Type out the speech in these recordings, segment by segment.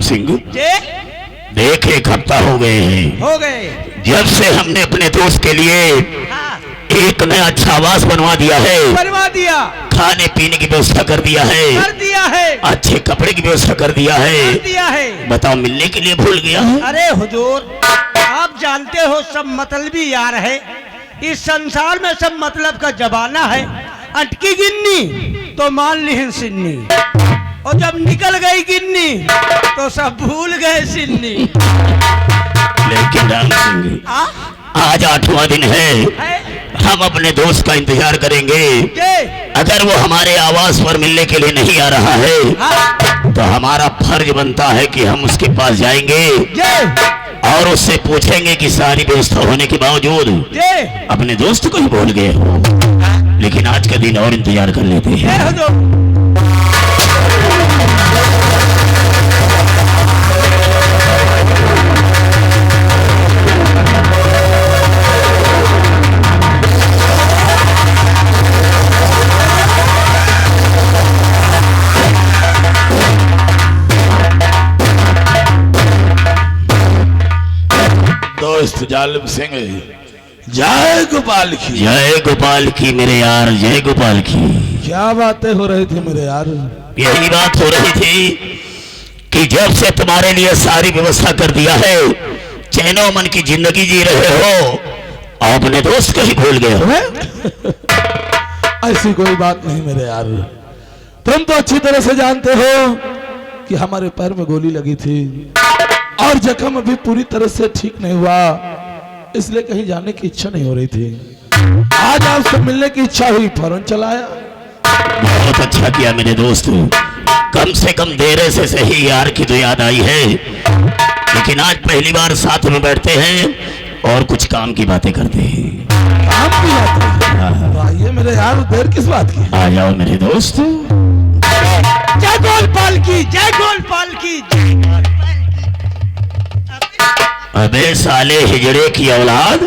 सिंह, जी देख 1 हफ्ता हो गए हैं हो गए। जब से हमने अपने दोस्त के लिए हाँ, एक नया अच्छा आवास बनवा दिया है, बनवा दिया, खाने पीने की व्यवस्था कर दिया है, कर दिया है, अच्छे कपड़े की व्यवस्था कर दिया कर है। दिया है। बताओ मिलने के लिए भूल गया है? अरे हुजूर, आप जानते हो सब मतलबी यार है। इस संसार में सब मतलब का जमाना है। अटकी गिन्नी तो मान ली सिन्नी, और जब निकल गई गिन्नी तो सब भूल गए सिन्नी। लेकिन राम सिंह, आज 8वां दिन है, हम अपने दोस्त का इंतजार करेंगे। अगर वो हमारे आवास पर मिलने के लिए नहीं आ रहा है तो हमारा फर्ज बनता है कि हम उसके पास जाएंगे और उससे पूछेंगे कि सारी व्यवस्था होने के बावजूद अपने दोस्त को ही भूल गए हो। लेकिन आज का दिन और इंतजार कर लेते हैं। दोस्त जालिम सिंह, जय गोपाल की। जय गोपाल की मेरे यार, जय गोपाल की। क्या बातें हो रही थी मेरे यार? यही बात हो रही थी कि जब से तुम्हारे लिए सारी व्यवस्था कर दिया है, चैनो मन की जिंदगी जी रहे हो, अपने दोस्त को ही भूल गए हो। ऐसी कोई बात नहीं मेरे यार, तुम तो अच्छी तरह से जानते हो कि हमारे पैर में गोली लगी थी और जख्म अभी पूरी तरह से ठीक नहीं हुआ, इसलिए कहीं जाने की इच्छा नहीं हो रही थी। आज आपसे मिलने की इच्छा हुई, फौरन चलाया। बहुत अच्छा किया मेरे दोस्त, कम से कम देर से सही यार की तो याद आई है। लेकिन आज पहली बार साथ में बैठते हैं और कुछ काम की बातें करते हैं। काम की बातें? तो आइए मेरे यार, देर किस बात की? आ जाओ मेरे दोस्त। जय गोपाल की, जय गोपाल की। अबे साले हिजड़े की औलाद,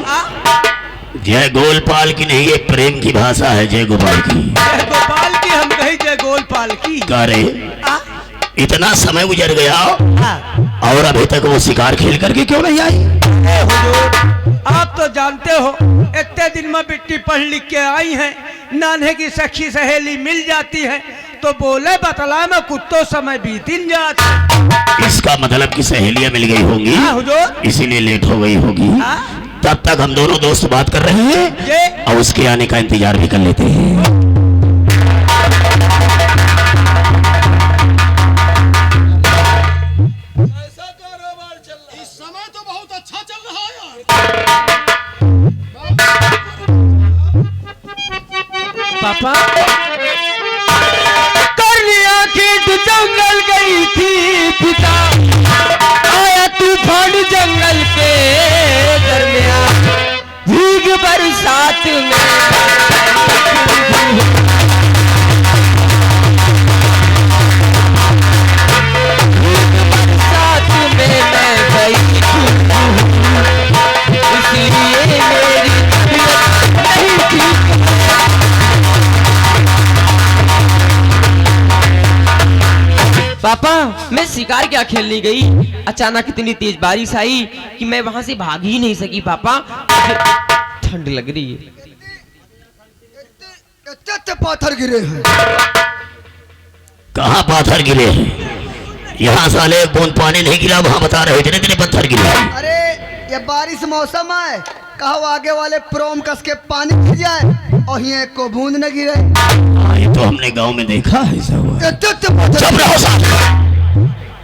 जय गोपाल की नहीं, ये प्रेम की भाषा है जय गोपाल की। जय गोपाल की हम कही, जय गोपाल की। करे इतना समय गुजर गया और अभी तक वो शिकार खेल करके क्यों नहीं आई? हुजूर, आप तो जानते हो इतने दिन में बिट्टी पढ़ लिख के आई हैं, नान्हे की सखी सहेली मिल जाती है तो बोले बतला में कुत्तों समय बीतिन जाती। इसका मतलब कि सहेलियां मिल गई होंगी, हुजूर, इसीलिए लेट हो गई होगी। तब तक हम दोनों दोस्त बात कर रहे हैं और उसके आने का इंतजार भी कर लेते हैं। पापा कर लिया खेत, जंगल गई थी पिता, आया तूफान जंगल के दरमियान, भीग बरसात में मैं गई, इसलिए मेरी नहीं थी। पापा, मैं शिकार क्या खेलने गई, अचानक इतनी तेज बारिश आई कि मैं वहां से भाग ही नहीं सकी। पापा, ठंड लग रही है। इतने पाथर गिरे हैं। कहाँ पाथर गिरे हैं? यहाँ साले एक बूंद पानी नहीं गिरा, वहाँ बता रहे इतने इतने पत्थर गिरे। अरे ये बारिश मौसम है, कहो आगे वाले प्रोम कस के पानी गिर जाए और यहाँ को बूंद न गिरे। ये तो हमने गांव में देखा है। इतने चुप रहो साले,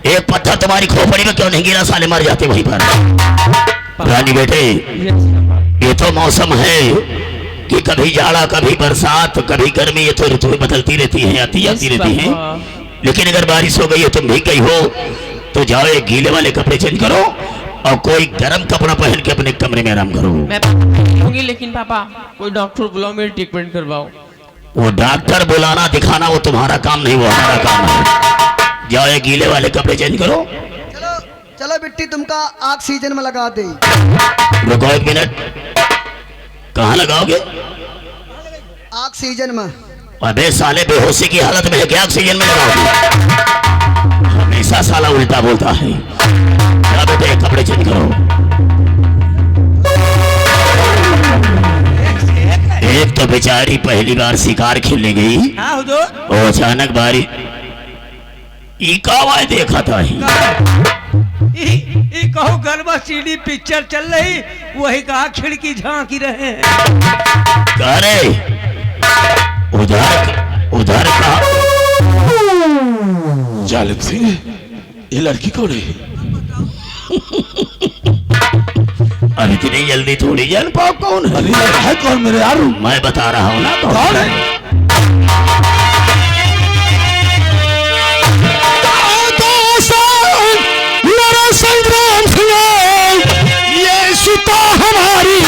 एक पत्थर तुम्हारी खोपड़ी में क्यों नहीं गिरा? साले मर जाते वहीं पर। रानी बेटे, ये तो मौसम है कि कभी जाड़ा कभी बरसात कभी गर्मी, ये तो ऋतुएं बदलती रहती हैं, आती जाती रहती हैं। लेकिन अगर बारिश हो गई है, तुम भीग गई हो, तो जाओ एक गीले वाले कपड़े चेंज करो और कोई गर्म कपड़ा पहन के अपने कमरे में आराम करो। मैं होंगी, लेकिन पापा कोई डॉक्टर बुलाओ, मेरी ट्रीटमेंट करवाओ। वो डॉक्टर बुलाना दिखाना वो तुम्हारा काम नहीं, वो हमारा काम है। जाओ ये गीले वाले कपड़े चेंज करो। चलो चलो बिट्टी, तुमका ऑक्सीजन में लगा दे। रुको 1 मिनट, कहाँ लगाओगे? ऑक्सीजन में। अबे साले बेहोशी की हालत में है क्या? ऑक्सीजन में लगाओगे? हमेशा साला उल्टा बोलता है। क्या बेटे कपड़े चेंज करो। एक तो बेचारी पहली बार शिकार खेलने गई, हाँ हुजूर। और अचानक बारी इकावा देखा था ही। कहो गरबा सीडी पिक्चर चल रही, वही कहा खिड़की झांकी रहे हैं। अरे उधर का जालिम सिंह, ये लड़की कौन है? अब इतनी जल्दी थोड़ी जान पाओ कौन है? अरे ये है कौन मेरे यार? मैं बता रहा हूँ ना कौन है? संग्राम सिंह, ये सुता हमारी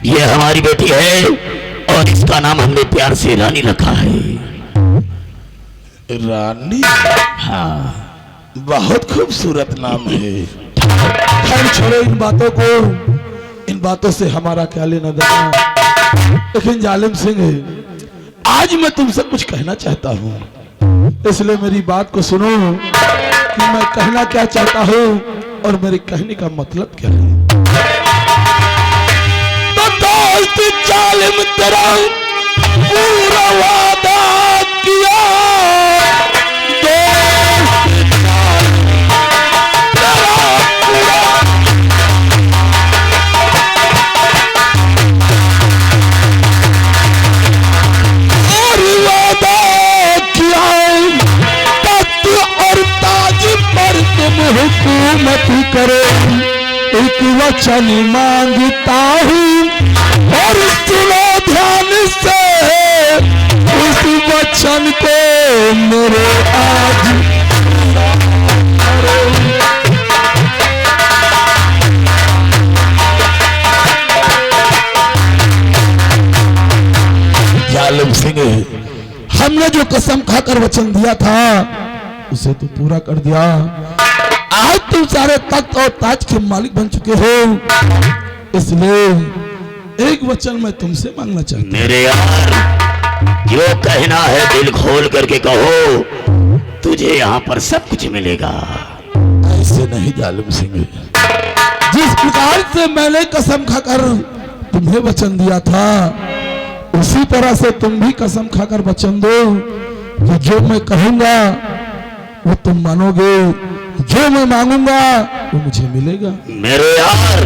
ये हमारी बेटी है और इसका नाम हमने प्यार से रानी रखा है। रानी? हाँ, बहुत खूबसूरत नाम है। खैर छोड़ो इन बातों को, इन बातों से हमारा क्या लेना देना। लेकिन जालिम सिंह, आज मैं तुमसे कुछ कहना चाहता हूँ, इसलिए मेरी बात को सुनो कि मैं कहना क्या चाहता हूँ और मेरे कहने का मतलब क्या है। तो जालिम तेरा पूरा वादा किया, और वादा किया तख्त और ताज पर तुम हुकूमत करो। एक वचन मांगता हूँ और सुनो ध्यान से उस वचन को मेरे आज। जालिम सिंह, हमने जो कसम खाकर वचन दिया था उसे तो पूरा कर दिया। आज तुम सारे तख्त और ताज के मालिक बन चुके हो, इसलिए एक वचन मैं तुमसे मांगना चाहता हूं। मेरे यार, जो कहना है दिल खोल करके कहो, तुझे यहाँ पर सब कुछ मिलेगा। ऐसे नहीं जालिम सिंह, जिस प्रकार से मैंने कसम खाकर तुम्हें वचन दिया था, उसी तरह से तुम भी कसम खाकर वचन दो कि जो मैं कहूंगा वो तुम मानोगे, जो मैं मांगूंगा वो मुझे मिलेगा। मेरे यार,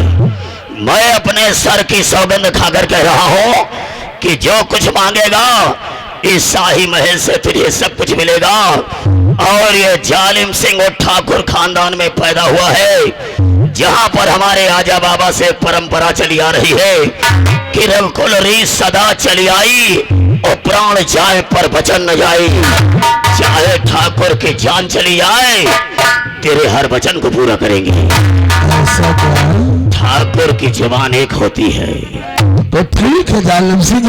मैं अपने सर की सौगंध खाकर कह रहा हूँ कि जो कुछ मांगेगा इस शाही महल से तुझे सब कुछ मिलेगा। और ये जालिम सिंह और ठाकुर खानदान में पैदा हुआ है, जहाँ पर हमारे आजा बाबा से परंपरा चली आ रही है कि रघुकुल रीत सदा चली आई और प्राण जाए पर वचन न जाए। चाहे ठाकुर की जान चली जाए, तेरे हर वचन को पूरा करेंगे। ऐसा क्या? ठाकुर की जुबान एक होती है। तो ठीक है जालिम सिंह,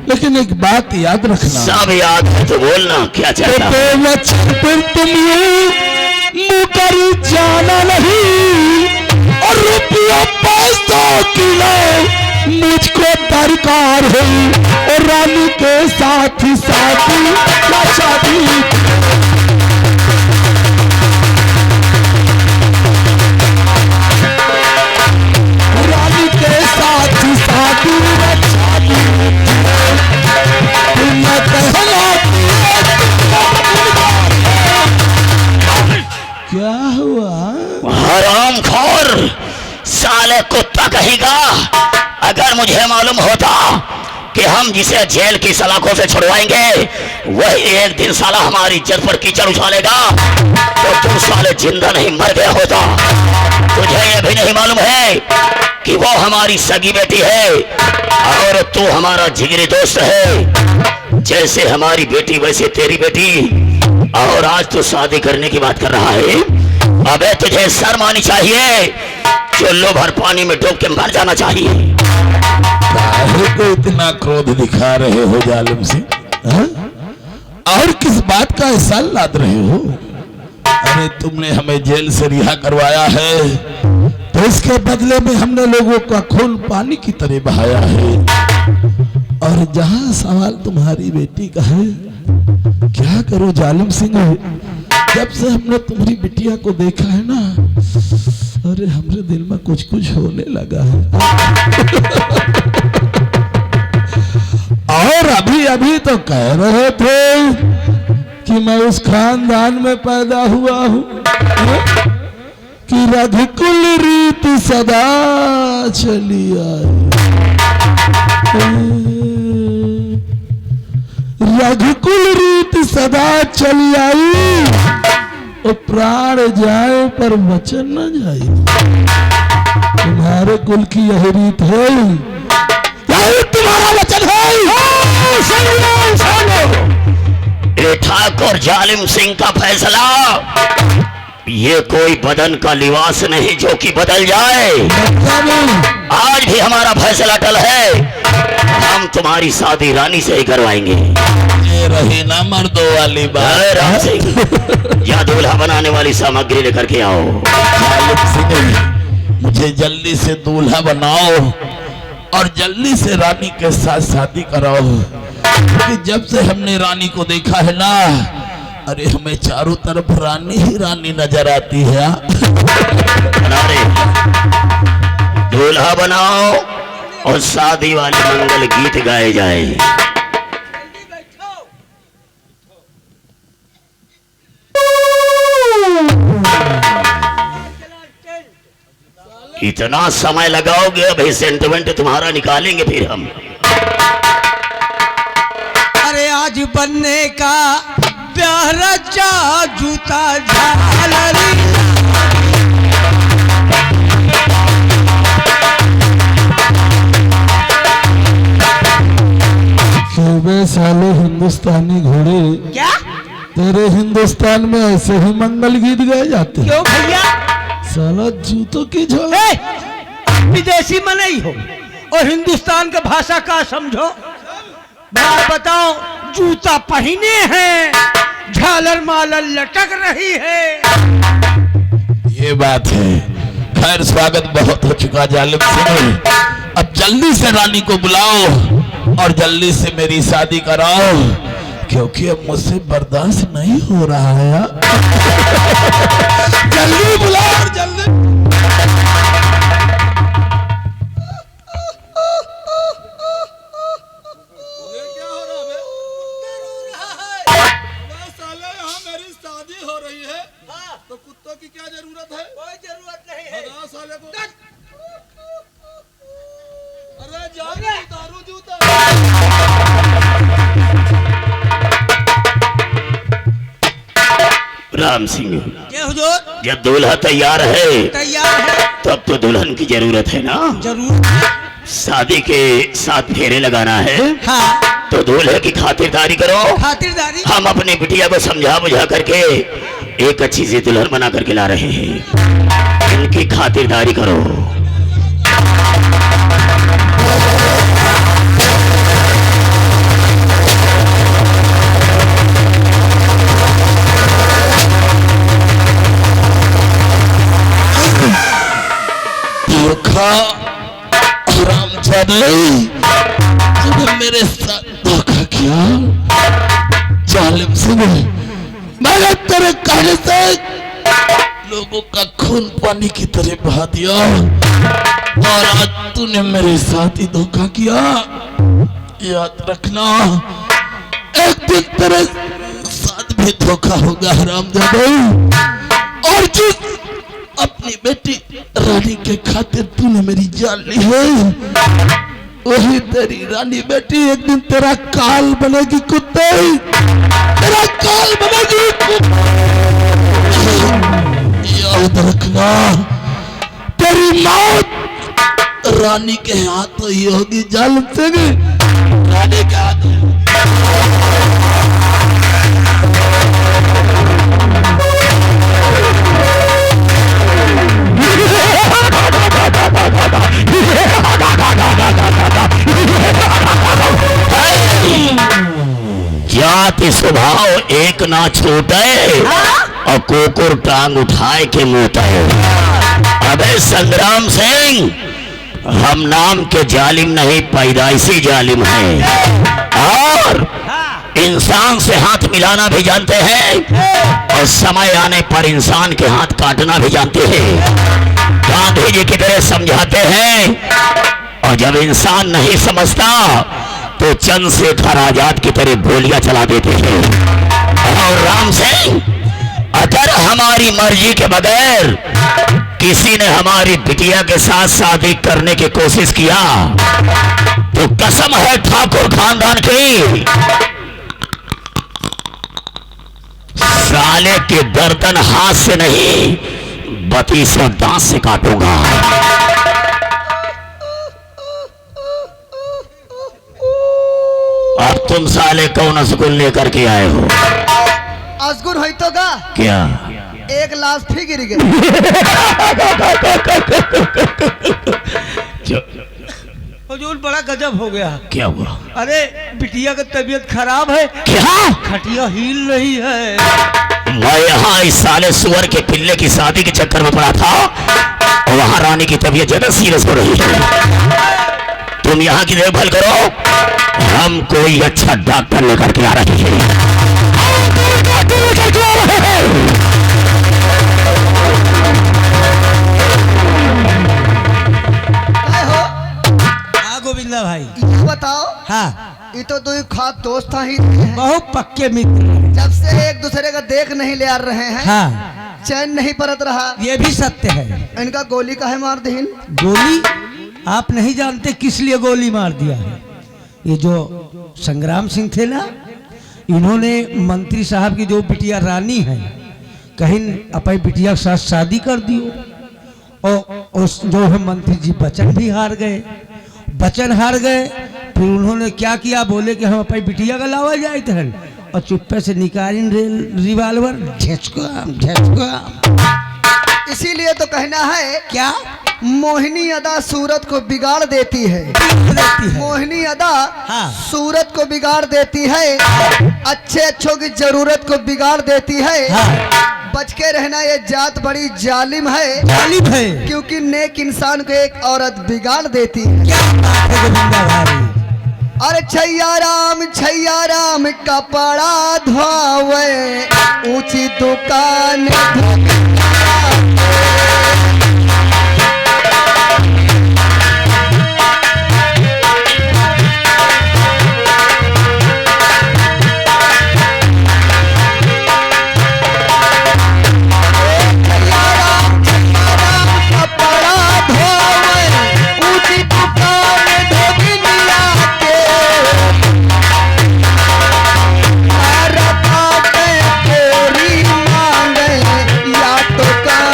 लेकिन एक बात याद रखना। सब याद है तो बोलना क्या चाहता है? तो वचन पर तुम मुकर जाना नहीं, और रुपया 500 किलो मुझको दरकार है, और रानी के साथ ही शादी। रानी के साथ ही शादी। क्या हुआ? हरामखोर साले कुत्ता कहेगा, अगर मुझे मालूम होता कि हम जिसे जेल की सलाखों से छुड़वाएंगे वह एक दिन साला हमारी इज्जत पर कीचड़ उछालेगा, तो तू साले जिंदा नहीं मर गया होता। तुझे यह भी नहीं मालूम है कि वो हमारी सगी बेटी है और तू हमारा जिगरी दोस्त है। जैसे हमारी बेटी वैसे तेरी बेटी, और आज तो शादी करने की बात कर रहा है। अबे तुझे शर्म आनी चाहिए, चुल्लू भर पानी में डूब के मर जाना चाहिए। काहे को इतना क्रोध दिखा रहे हो जालिम सिंह, हाँ? और किस बात का एहसान लाद रहे हो? अरे तुमने हमें जेल से रिहा करवाया है, तो इसके बदले में हमने लोगों का खून पानी की तरह बहाया है। और जहां सवाल तुम्हारी बेटी का है, क्या करो जालिम सिंह, जब से हमने तुम्हारी बिटिया को देखा है ना, अरे हमरे दिल में कुछ कुछ होने लगा है। और अभी अभी तो कह रहे थे कि मैं उस खानदान में पैदा हुआ हूँ कि रघुकुल रीत सदा चली आई। रघुकुल रीत सदा चली आई, और प्राण जाए पर वचन न जाए। तुम्हारे कुल की यही रीत है, यही तुम्हारा वचन है। ये ठाकुर जालिम सिंह का फैसला, ये कोई बदन का लिबास नहीं जो कि बदल जाए। आज भी हमारा फैसला टल है, हम तुम्हारी शादी रानी से ही करवाएंगे। ये रही ना मर्दों वाली बात। राम सिंह, या दूल्हा बनाने वाली सामग्री लेकर के आओ। जालिम सिंह, मुझे जल्दी से दूल्हा बनाओ और जल्दी से रानी के साथ शादी कराओ, क्योंकि जब से हमने रानी को देखा है ना, अरे हमें चारों तरफ रानी ही रानी नजर आती है। दूल्हा बनाओ और शादी वाले मंगल गीत गाए जाए। इतना समय लगाओगे, अभी सेंटिमेंट तुम्हारा निकालेंगे फिर हम। अरे आज बनने का ब्याह रचा, जूता झालरी। क्यों साले हिंदुस्तानी घोड़े, क्या तेरे हिंदुस्तान में ऐसे ही मंगल गीत गाए जाते हैं? क्यों भैया? साला जूतों की झोल। विदेशी में नहीं हो और हिंदुस्तान का भाषा का समझो। बात बताओ, जूता पहने हैं, झालर मालर लटक रही है। ये बात है। खैर स्वागत बहुत हो चुका जालिम सिंह, अब जल्दी से रानी को बुलाओ और जल्दी से मेरी शादी कराओ, क्योंकि अब मुझसे बर्दाश्त नहीं हो रहा है। जल्दी बुलाओ और जल्दी। तो कुत्तों की क्या जरूरत है? कोई जरूरत नहीं है। साले को अरे जाओ उतारो जूता। राम सिंह, क्या हुजूर? जब दूल्हा तैयार है तैयार है। तब तो दुल्हन की जरूरत है ना। जरूर। शादी के 7 फेरे लगाना है, हाँ। तो दूल्हे की खातिरदारी करो। खातिरदारी? हम अपनी बिटिया को समझा बुझा करके एक अच्छी सी दुल्हन बना करके ला रहे हैं, इनकी खातिरदारी करो। तूने मेरे साथ धोखा किया जालिम सिंह। मैंने तेरे कहने से लोगों का खून पानी की तरह बहा दिया, और आज तूने मेरे साथ ही धोखा किया। याद रखना, एक दिन तेरे साथ भी धोखा होगा हरामजादा। और जिस अपनी बेटी रानी के खातिर तूने मेरी जान ली है, वही तेरी रानी बेटी एक दिन तेरा काल बनेगी कुत्ते, तेरा काल बनेगी। याद रखना, तेरी मौत रानी के हाथों ही होगी जालिम सिंह, रानी के हाथों। कि स्वभाव एक ना छूटे और कुकुर टांग उठाए के मोटे। अबे संग्राम सिंह, हम नाम के जालिम नहीं, पैदाइशी जालिम हैं और इंसान से हाथ मिलाना भी जानते हैं और समय आने पर इंसान के हाथ काटना भी जानते हैं। गांधी जी की तरह समझाते हैं और जब इंसान नहीं समझता तो चंद्रशेखर आजाद की तरह गोलियां चला देते हैं। और राम सिंह, अगर हमारी मर्जी के बगैर किसी ने हमारी बिटिया के साथ शादी करने की कोशिश किया तो कसम है ठाकुर खानदान की, साले के गर्दन हाथ से नहीं 32 दांत से काटूंगा। अब तुम साले कौन असगुल लेकर के आए हो? असगुन हुई तो गा क्या? एक लाश फिर गिर गई। हुजूर बड़ा गजब हो गया। क्या हुआ? अरे बिटिया की तबीयत खराब है, क्या? खटिया हिल रही है। मैं यहाँ इस साले सुअर के पिल्ले की शादी के चक्कर में पड़ा था और वहाँ रानी की तबीयत ज्यादा सीरियस हो रही है। तुम यहाँ की देखभाल करो, हम कोई अच्छा डॉक्टर लेकर के आ रहे हैं। काय हो? हाँ गोविंदा भाई। ये बताओ, हाँ, ये तो दो खास दोस्त ही हैं। बहुत पक्के मित्र। जब से एक दूसरे का देख नहीं ले आ रहे हैं, हाँ, चैन नहीं परत रहा। ये भी सत्य है। इनका गोली का है मार दीन। गोली? आप नहीं जानते किस लिए गोली मार दिया है। ये जो संग्राम सिंह थे ना, इन्होंने मंत्री साहब की जो बिटिया रानी है, कहीं अपनी बिटिया के साथ शादी कर दियो और उस जो है मंत्री जी वचन भी हार गए। वचन हार गए, फिर उन्होंने क्या किया, बोले कि हम अपनी बिटिया का लावा जाए थे और चुप्पे से निकाली रिवाल्वर, इसीलिए तो कहना है, क्या मोहिनी अदा सूरत को बिगाड़ देती है। देती है। मोहिनी अदा हाँ। सूरत को बिगाड़ देती है, अच्छे अच्छों की जरूरत को बिगाड़ देती है। हाँ। बच के रहना, ये जात बड़ी जालिम है, जालिम है। क्योंकि नेक इंसान को एक औरत बिगाड़ देती है। क्या बात है गोविंदा भाई। अरे छैया राम कपड़ा धोवे, ऊंची दुकान तो का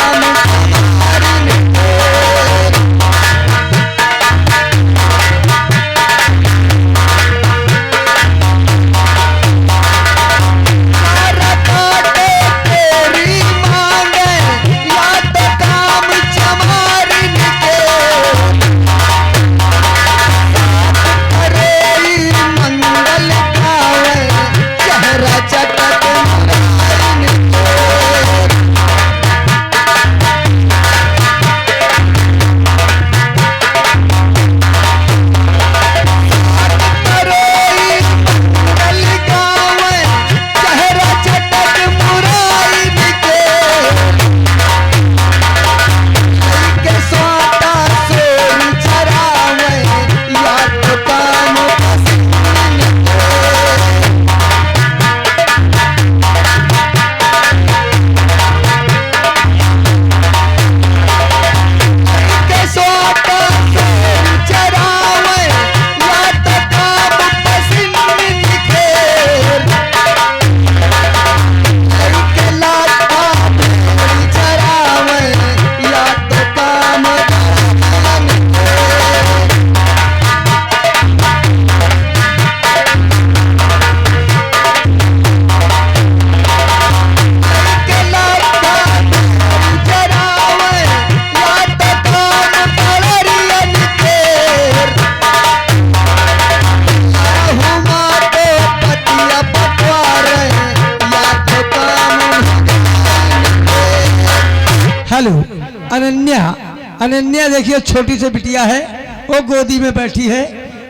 हेलो अनन्या, अनन्या देखिए छोटी सी बिटिया है, वो गोदी में बैठी है।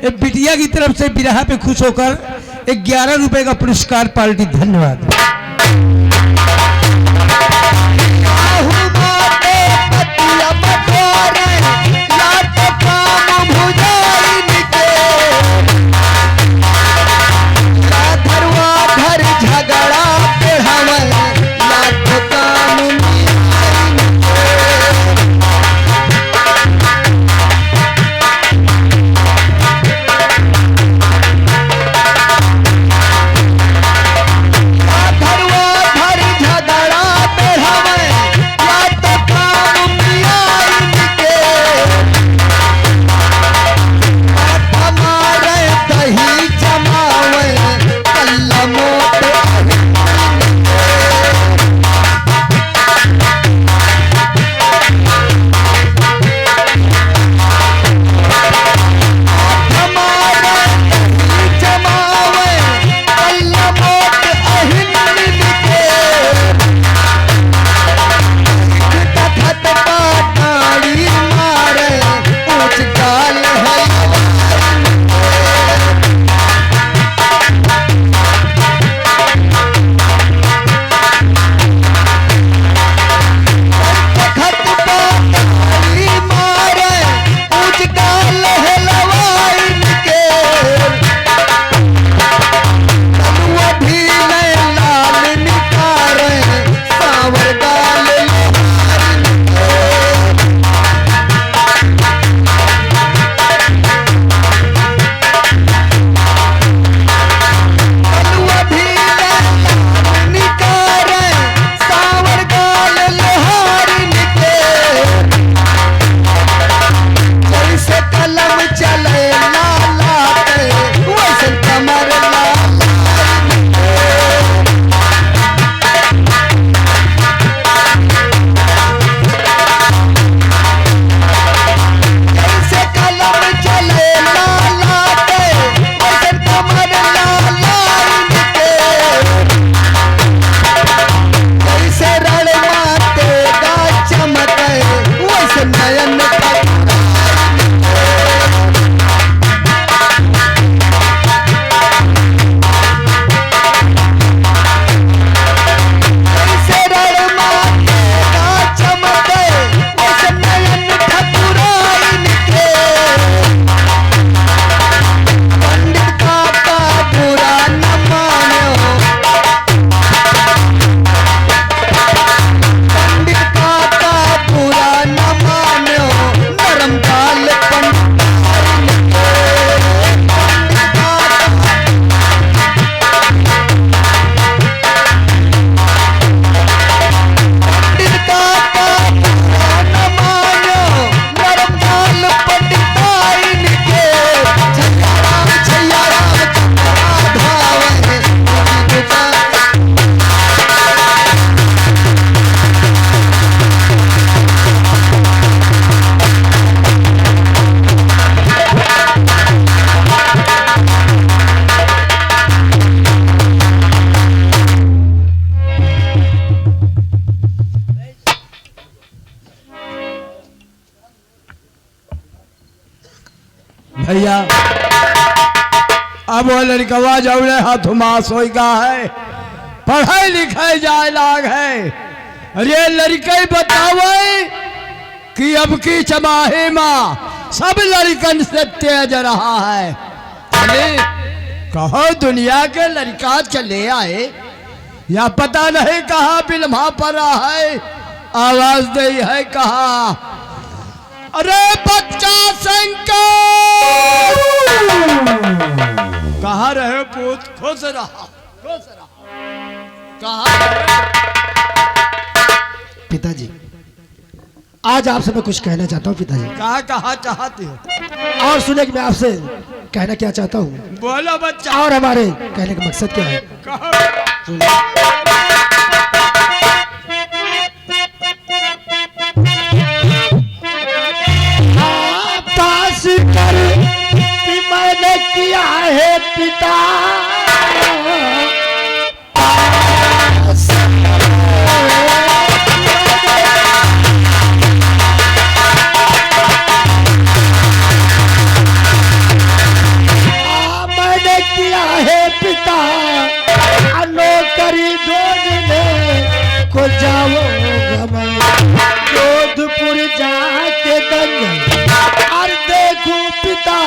ये बिटिया की तरफ से बिरहा पे खुश होकर 11 रुपए का पुरस्कार पार्टी। धन्यवाद। भैया अब वो लड़कवा जौले हाथ मास होगा है, पढ़ाई लिखाई जाए लाग है। अरे लड़के बतावे कि अब की चमाहे माँ सब लड़कन से तेज रहा है। चले कहो दुनिया के लड़का चले आए या पता नहीं कहाँ बिलमा पर रहा है, आवाज दे है कहा अरे बच्चा शंकर कहाँ रहे पूत, खुश रहा खुश रहा। कहाँ पिताजी आज आपसे मैं कुछ कहना चाहता हूँ पिताजी। कहाँ चाहते हो? और सुने कि मैं आपसे कहना क्या चाहता हूँ। बोलो बच्चा। और हमारे कहने का मकसद क्या है? दास कर कि मैंने किया है पिता, पिता नौकरी ढूंढने को जाऊंगा मैं जोधपुर जाके दंगल और देखूं पिता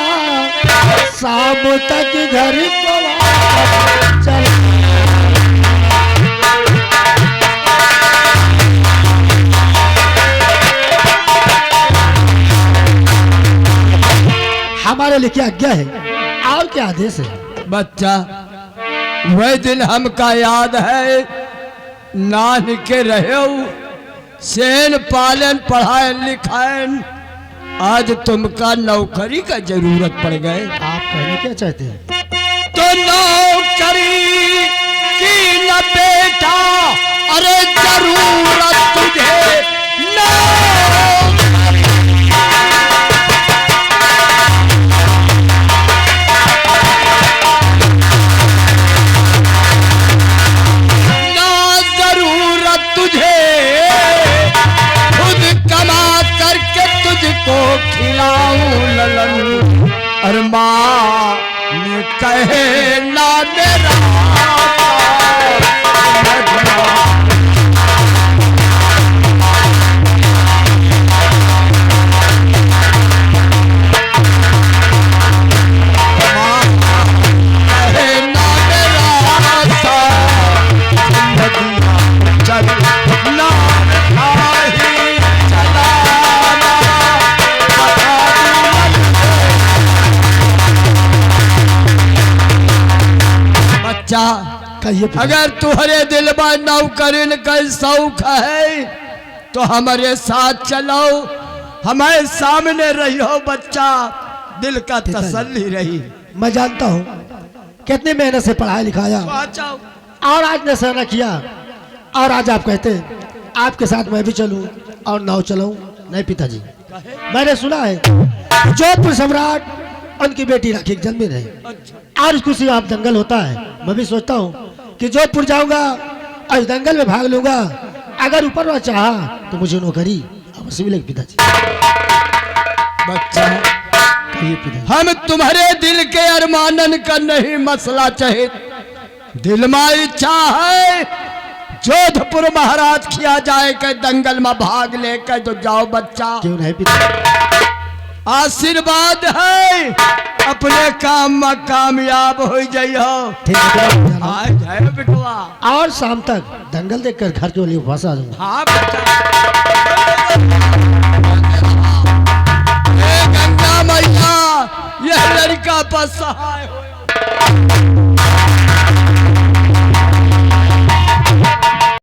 शाम तक घर को वापस चल। हमारे लिए क्या आज्ञा है और क्या आदेश है? बच्चा वह दिन हमका याद है, नान के रहे सेन पालन पढ़ाए लिखाए, आज तुमका नौकरी का जरूरत पड़ गए। आप कहना क्या चाहते हैं? तो नौकरी की न बेटा, अरे जरूरत तुझे और माँ ने कहे ना मेरा कहिए अगर तुहरे दिल में नौकरी का शौक है तो हमारे साथ चलो, हमारे सामने रही हो बच्चा, दिल का तसल्ली रही। मैं जानता हूँ कितनी मेहनत से पढ़ाया लिखाया और आज नशा न किया, और आज आप कहते हैं आपके साथ मैं भी चलूं और नाव चलाऊं। नहीं पिताजी, मैंने सुना है जोधपुर सम्राट उनकी बेटी राखी जन्मी रही और खुशी आप दंगल होता है। मैं भी सोचता हूँ कि जोधपुर जाऊंगा और इस दंगल में भाग लूंगा, अगर ऊपर वाला चाहा तो मुझे नौकरी अवश्य मिलेगी। पिताजी बच्चा कहिए पिताजी। हम तुम्हारे दिल के अरमानन का नहीं मसला चाहे, दिल में इच्छा है जोधपुर महाराज किया जाए के दंगल में भाग लेकर तो जाओ बच्चा। क्यों नहीं पिताजी, आशीर्वाद है अपने काम में कामयाब हो जाइयो। ठीक है आ जाए बेटवा। और शाम तक दंगल देखकर घर के लिए वापस आ जाऊंगा। हाँ बच्चा। गंगा मैया यह लड़का पर सहाय हो।